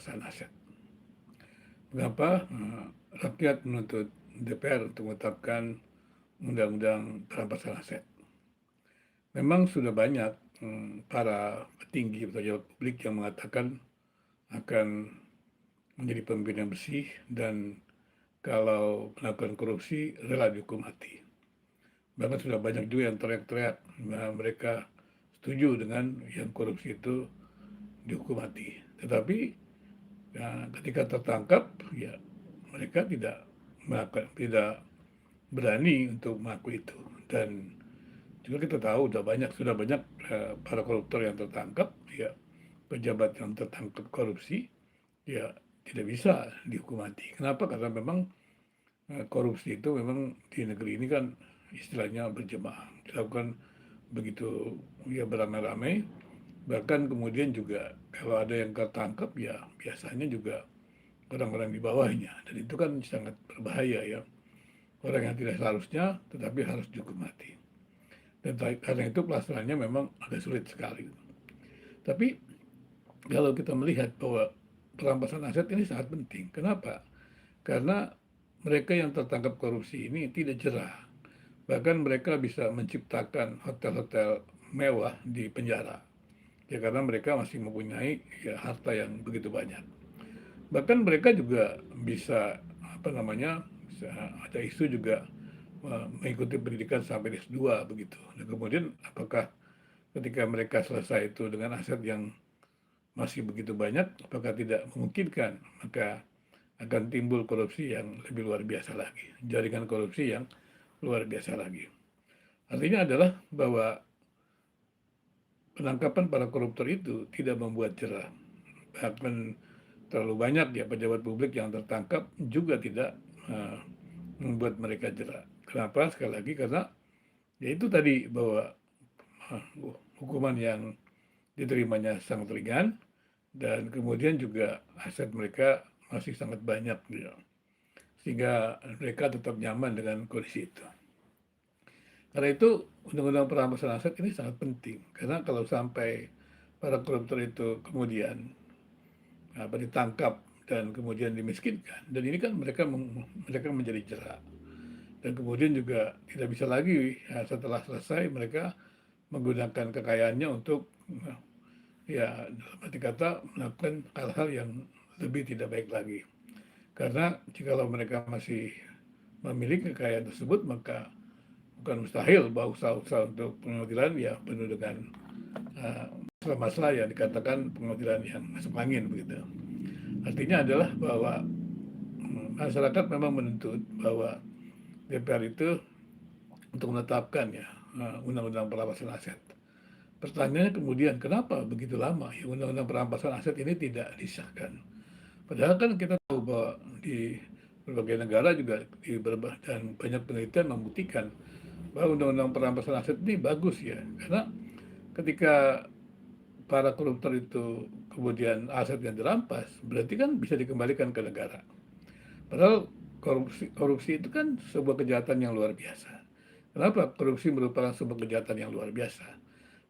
perampasan aset. Mengapa rakyat menuntut DPR untuk menetapkan undang-undang perampasan aset? Memang sudah banyak para petinggi pejabat publik yang mengatakan akan menjadi pemimpin yang bersih dan kalau melakukan korupsi rela dihukum mati. Bahkan sudah banyak juga yang teriak-teriak mereka setuju dengan yang korupsi itu dihukum mati. Tetapi ketika tertangkap, ya mereka tidak berani untuk mengakui itu. Dan juga kita tahu sudah banyak para koruptor yang tertangkap, ya pejabat yang tertangkap korupsi, ya tidak bisa dihukum mati. Kenapa? Karena memang korupsi itu memang di negeri ini kan istilahnya berjemaah, dilakukan begitu ya beramai-ramai, bahkan kemudian juga kalau ada yang tertangkap ya biasanya juga orang-orang di bawahnya, dan itu kan sangat berbahaya ya, orang yang tidak seharusnya tetapi harus dihukum mati. Dan karena itu pelaksanaannya memang agak sulit sekali. Tapi kalau kita melihat bahwa perampasan aset ini sangat penting. Kenapa? Karena mereka yang tertangkap korupsi ini tidak jerah. Bahkan mereka bisa menciptakan hotel-hotel mewah di penjara. Ya karena mereka masih mempunyai ya, harta yang begitu banyak. Bahkan mereka juga bisa ada isu juga mengikuti pendidikan sampai S2 begitu. Dan kemudian apakah ketika mereka selesai itu dengan aset yang masih begitu banyak, apakah tidak memungkinkan maka akan timbul korupsi yang lebih luar biasa lagi, jaringan korupsi yang luar biasa lagi. Artinya adalah bahwa penangkapan para koruptor itu tidak membuat jerah. Bahkan terlalu banyak ya pejabat publik yang tertangkap juga tidak membuat mereka jerah. Kenapa? Sekali lagi karena ya itu tadi bahwa hukuman yang diterimanya sangat ringan dan kemudian juga aset mereka masih sangat banyak gitu. Sehingga mereka tetap nyaman dengan kondisi itu. Karena itu undang-undang perampasan aset ini sangat penting karena kalau sampai para koruptor itu kemudian ditangkap dan kemudian dimiskinkan, dan ini kan mereka menjadi jerak, dan kemudian juga tidak bisa lagi setelah selesai mereka menggunakan kekayaannya untuk ya dalam arti kata melakukan hal-hal yang lebih tidak baik lagi. Karena jikalau mereka masih memiliki kekayaan tersebut, maka bukan mustahil bahwa usaha-usaha untuk pengadilan ya penuh dengan masalah-masalah yang dikatakan pengadilan yang masuk angin begitu. Artinya adalah bahwa masyarakat memang menuntut bahwa DPR itu untuk menetapkan ya undang-undang perampasan aset. Pertanyaannya kemudian kenapa begitu lama ya undang-undang perampasan aset ini tidak disahkan? Padahal kan kita tahu bahwa di berbagai negara juga dan banyak penelitian membuktikan bahwa undang-undang perampasan aset ini bagus ya, karena ketika para koruptor itu kemudian asetnya dirampas, berarti kan bisa dikembalikan ke negara. Padahal korupsi itu kan sebuah kejahatan yang luar biasa. Kenapa korupsi merupakan sebuah kejahatan yang luar biasa?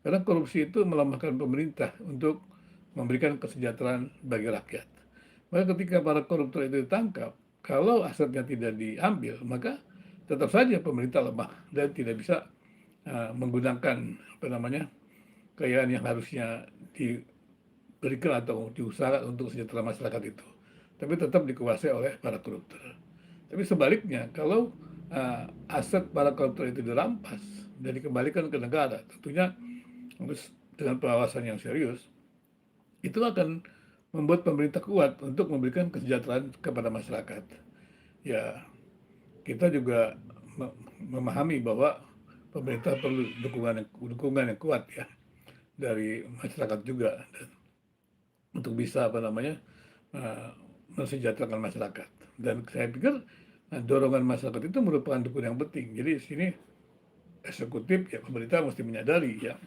Karena korupsi itu melemahkan pemerintah untuk memberikan kesejahteraan bagi rakyat. Maka ketika para koruptor itu ditangkap, kalau asetnya tidak diambil, maka tetap saja pemerintah lemah dan tidak bisa menggunakan kekayaan yang harusnya diberikan atau diusahakan untuk kesejahteraan masyarakat itu. Tapi tetap dikuasai oleh para koruptor. Tapi sebaliknya, kalau aset para koruptor itu dirampas dan dikembalikan ke negara, tentunya dengan pengawasan yang serius, itu akan membuat pemerintah kuat untuk memberikan kesejahteraan kepada masyarakat. Ya, kita juga memahami bahwa pemerintah perlu dukungan yang kuat ya dari masyarakat juga dan untuk bisa mensejahterakan masyarakat. Dan saya pikir dorongan masyarakat itu merupakan dukungan yang penting. Jadi di sini eksekutif ya pemerintah mesti menyadari ya